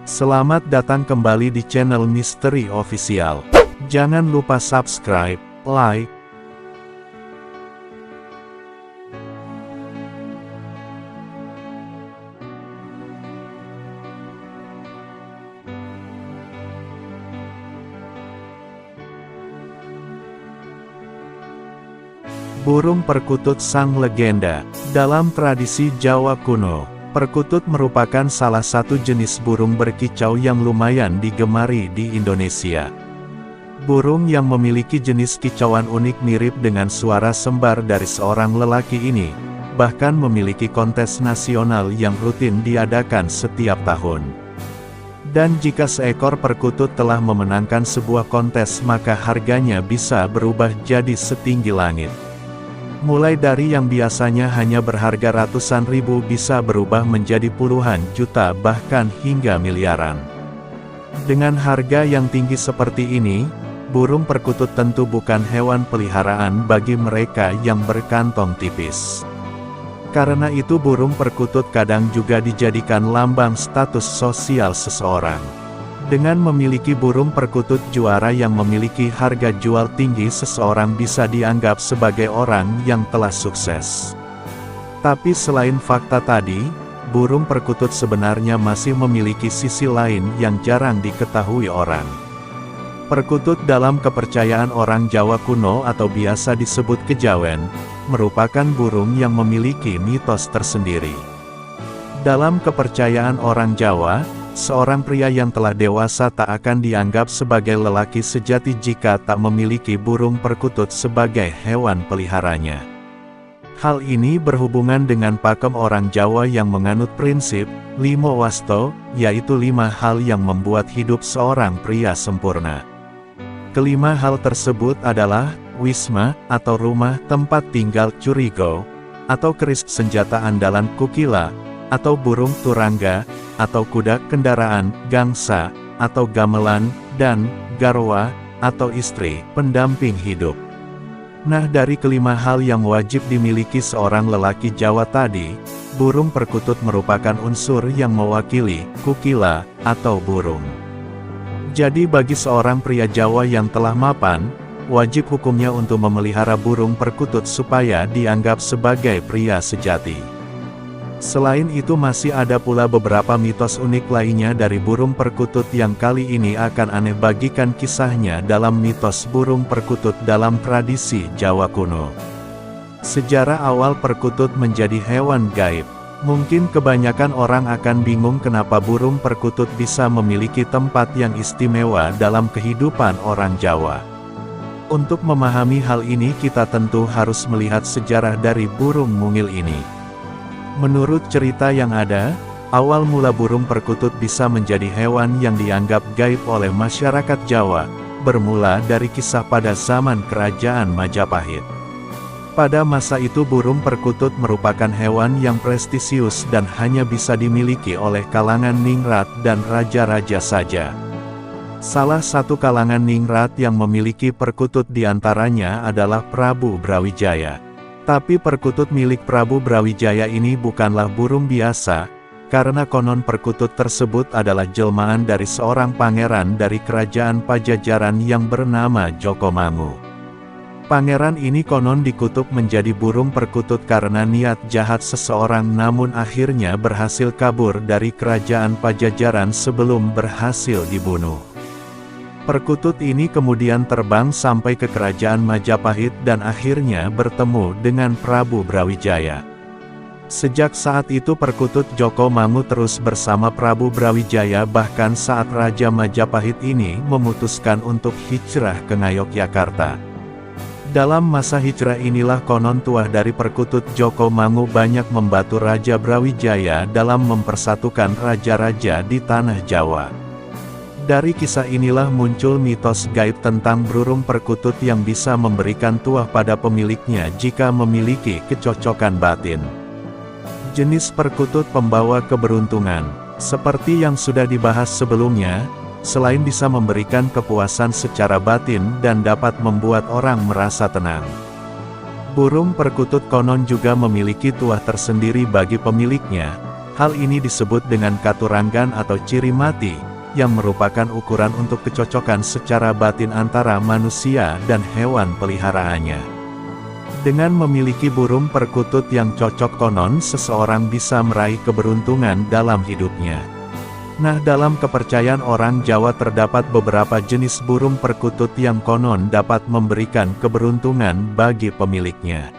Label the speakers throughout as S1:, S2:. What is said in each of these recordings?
S1: Selamat datang kembali di channel Misteri Official. Jangan lupa subscribe, like, burung perkutut sang legenda. Dalam tradisi Jawa kuno, perkutut merupakan salah satu jenis burung berkicau yang lumayan digemari di Indonesia. Burung yang memiliki jenis kicauan unik mirip dengan suara sembar dari seorang lelaki ini, bahkan memiliki kontes nasional yang rutin diadakan setiap tahun. Dan jika seekor perkutut telah memenangkan sebuah kontes, maka harganya bisa berubah jadi setinggi langit. Mulai dari yang biasanya hanya berharga ratusan ribu bisa berubah menjadi puluhan juta bahkan hingga miliaran. Dengan harga yang tinggi seperti ini, burung perkutut tentu bukan hewan peliharaan bagi mereka yang berkantong tipis. Karena itu burung perkutut kadang juga dijadikan lambang status sosial seseorang. Dengan memiliki burung perkutut juara yang memiliki harga jual tinggi, seseorang bisa dianggap sebagai orang yang telah sukses. Tapi selain fakta tadi, burung perkutut sebenarnya masih memiliki sisi lain yang jarang diketahui orang. Perkutut dalam kepercayaan orang Jawa kuno atau biasa disebut kejawen, merupakan burung yang memiliki mitos tersendiri. Dalam kepercayaan orang Jawa, seorang pria yang telah dewasa tak akan dianggap sebagai lelaki sejati jika tak memiliki burung perkutut sebagai hewan peliharanya. Hal ini berhubungan dengan pakem orang Jawa yang menganut prinsip limo wasto, yaitu 5 hal yang membuat hidup seorang pria sempurna. Kelima hal tersebut adalah wisma atau rumah tempat tinggal curigo, atau keris senjata andalan kukila, atau burung turangga, atau kuda kendaraan, gangsa, atau gamelan, dan garwa, atau istri, pendamping hidup. Nah, dari kelima hal yang wajib dimiliki seorang lelaki Jawa tadi, burung perkutut merupakan unsur yang mewakili kukila, atau burung. Jadi bagi seorang pria Jawa yang telah mapan, wajib hukumnya untuk memelihara burung perkutut supaya dianggap sebagai pria sejati. Selain itu masih ada pula beberapa mitos unik lainnya dari burung perkutut yang kali ini akan aneh bagikan kisahnya dalam mitos burung perkutut dalam tradisi Jawa kuno. Sejarah awal perkutut menjadi hewan gaib. Mungkin kebanyakan orang akan bingung kenapa burung perkutut bisa memiliki tempat yang istimewa dalam kehidupan orang Jawa. Untuk memahami hal ini kita tentu harus melihat sejarah dari burung mungil ini. Menurut cerita yang ada, awal mula burung perkutut bisa menjadi hewan yang dianggap gaib oleh masyarakat Jawa, bermula dari kisah pada zaman Kerajaan Majapahit. Pada masa itu burung perkutut merupakan hewan yang prestisius dan hanya bisa dimiliki oleh kalangan ningrat dan raja-raja saja. Salah satu kalangan ningrat yang memiliki perkutut diantaranya adalah Prabu Brawijaya. Tapi perkutut milik Prabu Brawijaya ini bukanlah burung biasa, karena konon perkutut tersebut adalah jelmaan dari seorang pangeran dari kerajaan Pajajaran yang bernama Jokomangu. Pangeran ini konon dikutuk menjadi burung perkutut karena niat jahat seseorang, namun akhirnya berhasil kabur dari kerajaan Pajajaran sebelum berhasil dibunuh. Perkutut ini kemudian terbang sampai ke kerajaan Majapahit dan akhirnya bertemu dengan Prabu Brawijaya. Sejak saat itu perkutut Jokomangu terus bersama Prabu Brawijaya, bahkan saat Raja Majapahit ini memutuskan untuk hijrah ke Ngayogyakarta. Dalam masa hijrah inilah konon tuah dari perkutut Jokomangu banyak membantu Raja Brawijaya dalam mempersatukan raja-raja di tanah Jawa. Dari kisah inilah muncul mitos gaib tentang burung perkutut yang bisa memberikan tuah pada pemiliknya jika memiliki kecocokan batin. Jenis perkutut pembawa keberuntungan. Seperti yang sudah dibahas sebelumnya, selain bisa memberikan kepuasan secara batin dan dapat membuat orang merasa tenang, burung perkutut konon juga memiliki tuah tersendiri bagi pemiliknya. Hal ini disebut dengan katuranggan atau ciri mati, yang merupakan ukuran untuk kecocokan secara batin antara manusia dan hewan peliharaannya. Dengan memiliki burung perkutut yang cocok konon seseorang bisa meraih keberuntungan dalam hidupnya. Nah, dalam kepercayaan orang Jawa terdapat beberapa jenis burung perkutut yang konon dapat memberikan keberuntungan bagi pemiliknya.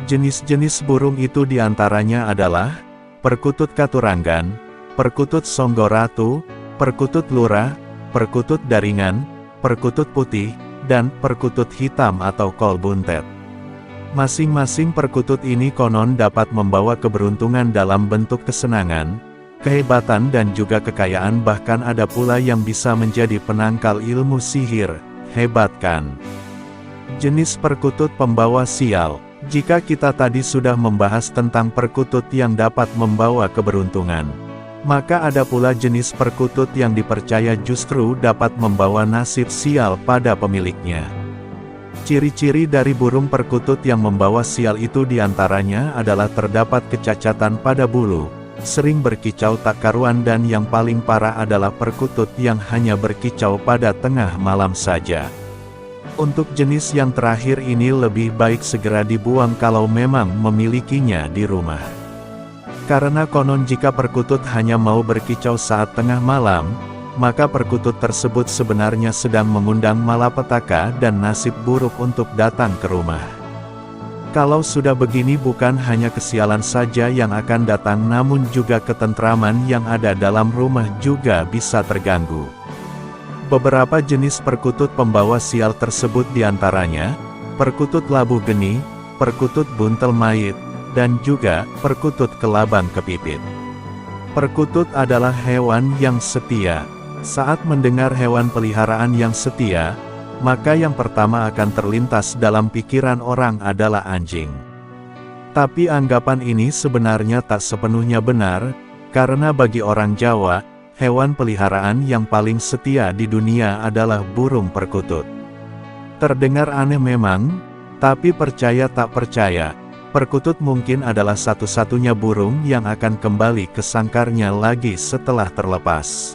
S1: Jenis-jenis burung itu diantaranya adalah perkutut katuranggan, perkutut songgoratu, perkutut lurah, perkutut daringan, perkutut putih, dan perkutut hitam atau kol buntet. Masing-masing perkutut ini konon dapat membawa keberuntungan dalam bentuk kesenangan, kehebatan dan juga kekayaan, bahkan ada pula yang bisa menjadi penangkal ilmu sihir. Hebat kan? Jenis perkutut pembawa sial. Jika kita tadi sudah membahas tentang perkutut yang dapat membawa keberuntungan, maka ada pula jenis perkutut yang dipercaya justru dapat membawa nasib sial pada pemiliknya. Ciri-ciri dari burung perkutut yang membawa sial itu diantaranya adalah terdapat kecacatan pada bulu, sering berkicau tak karuan, dan yang paling parah adalah perkutut yang hanya berkicau pada tengah malam saja. Untuk jenis yang terakhir ini lebih baik segera dibuang kalau memang memilikinya di rumah. Karena konon jika perkutut hanya mau berkicau saat tengah malam, maka perkutut tersebut sebenarnya sedang mengundang malapetaka dan nasib buruk untuk datang ke rumah. Kalau sudah begini, bukan hanya kesialan saja yang akan datang, namun juga ketentraman yang ada dalam rumah juga bisa terganggu. Beberapa jenis perkutut pembawa sial tersebut diantaranya, perkutut labu geni, perkutut buntel mayit, dan juga perkutut kelabang kepipit. Perkutut adalah hewan yang setia. Saat mendengar hewan peliharaan yang setia, maka yang pertama akan terlintas dalam pikiran orang adalah anjing. Tapi anggapan ini sebenarnya tak sepenuhnya benar, karena bagi orang Jawa, hewan peliharaan yang paling setia di dunia adalah burung perkutut. Terdengar aneh memang, tapi percaya tak percaya, perkutut mungkin adalah satu-satunya burung yang akan kembali ke sangkarnya lagi setelah terlepas.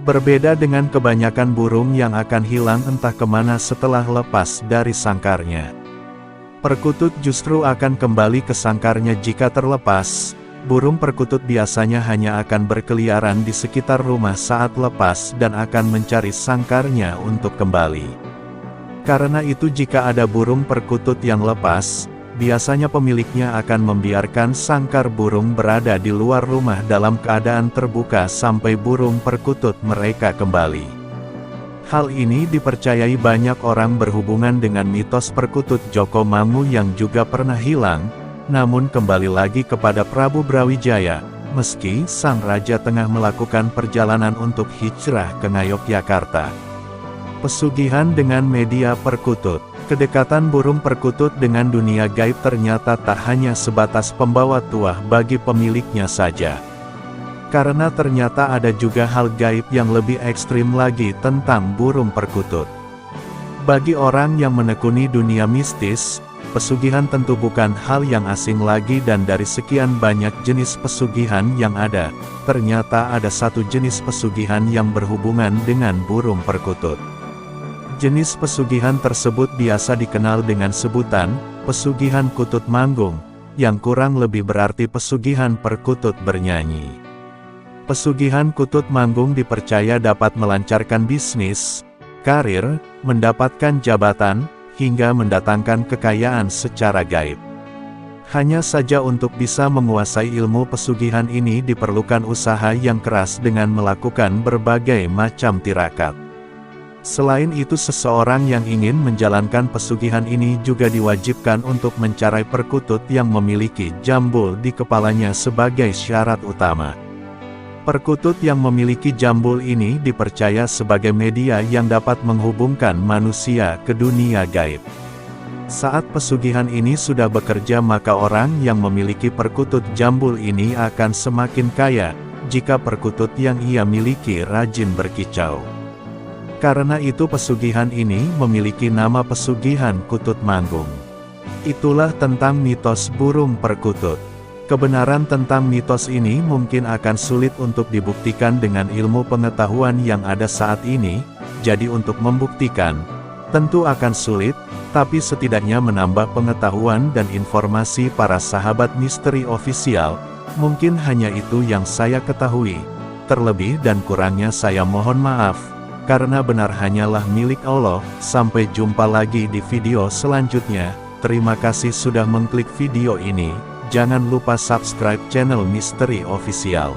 S1: Berbeda dengan kebanyakan burung yang akan hilang entah kemana setelah lepas dari sangkarnya. Perkutut justru akan kembali ke sangkarnya jika terlepas. Burung perkutut biasanya hanya akan berkeliaran di sekitar rumah saat lepas dan akan mencari sangkarnya untuk kembali. Karena itu jika ada burung perkutut yang lepas, biasanya pemiliknya akan membiarkan sangkar burung berada di luar rumah dalam keadaan terbuka sampai burung perkutut mereka kembali. Hal ini dipercayai banyak orang berhubungan dengan mitos perkutut Joko Mangu yang juga pernah hilang, namun kembali lagi kepada Prabu Brawijaya, meski sang raja tengah melakukan perjalanan untuk hijrah ke Ngayogyakarta. Pesugihan dengan media perkutut. Kedekatan burung perkutut dengan dunia gaib ternyata tak hanya sebatas pembawa tuah bagi pemiliknya saja. Karena ternyata ada juga hal gaib yang lebih ekstrim lagi tentang burung perkutut. Bagi orang yang menekuni dunia mistis, pesugihan tentu bukan hal yang asing lagi, dan dari sekian banyak jenis pesugihan yang ada, ternyata ada satu jenis pesugihan yang berhubungan dengan burung perkutut. Jenis pesugihan tersebut biasa dikenal dengan sebutan, pesugihan kutut manggung, yang kurang lebih berarti pesugihan perkutut bernyanyi. Pesugihan kutut manggung dipercaya dapat melancarkan bisnis, karir, mendapatkan jabatan, hingga mendatangkan kekayaan secara gaib. Hanya saja untuk bisa menguasai ilmu pesugihan ini diperlukan usaha yang keras dengan melakukan berbagai macam tirakat. Selain itu, seseorang yang ingin menjalankan pesugihan ini juga diwajibkan untuk mencarai perkutut yang memiliki jambul di kepalanya sebagai syarat utama. Perkutut yang memiliki jambul ini dipercaya sebagai media yang dapat menghubungkan manusia ke dunia gaib. Saat pesugihan ini sudah bekerja, maka orang yang memiliki perkutut jambul ini akan semakin kaya, jika perkutut yang ia miliki rajin berkicau. Karena itu pesugihan ini memiliki nama pesugihan kutut manggung. Itulah tentang mitos burung perkutut. Kebenaran tentang mitos ini mungkin akan sulit untuk dibuktikan dengan ilmu pengetahuan yang ada saat ini, jadi untuk membuktikan, tentu akan sulit, tapi setidaknya menambah pengetahuan dan informasi para sahabat misteri ofisial, mungkin hanya itu yang saya ketahui. Terlebih dan kurangnya saya mohon maaf, karena benar hanyalah milik Allah. Sampai jumpa lagi di video selanjutnya. Terima kasih sudah mengklik video ini. Jangan lupa subscribe channel Misteri Official.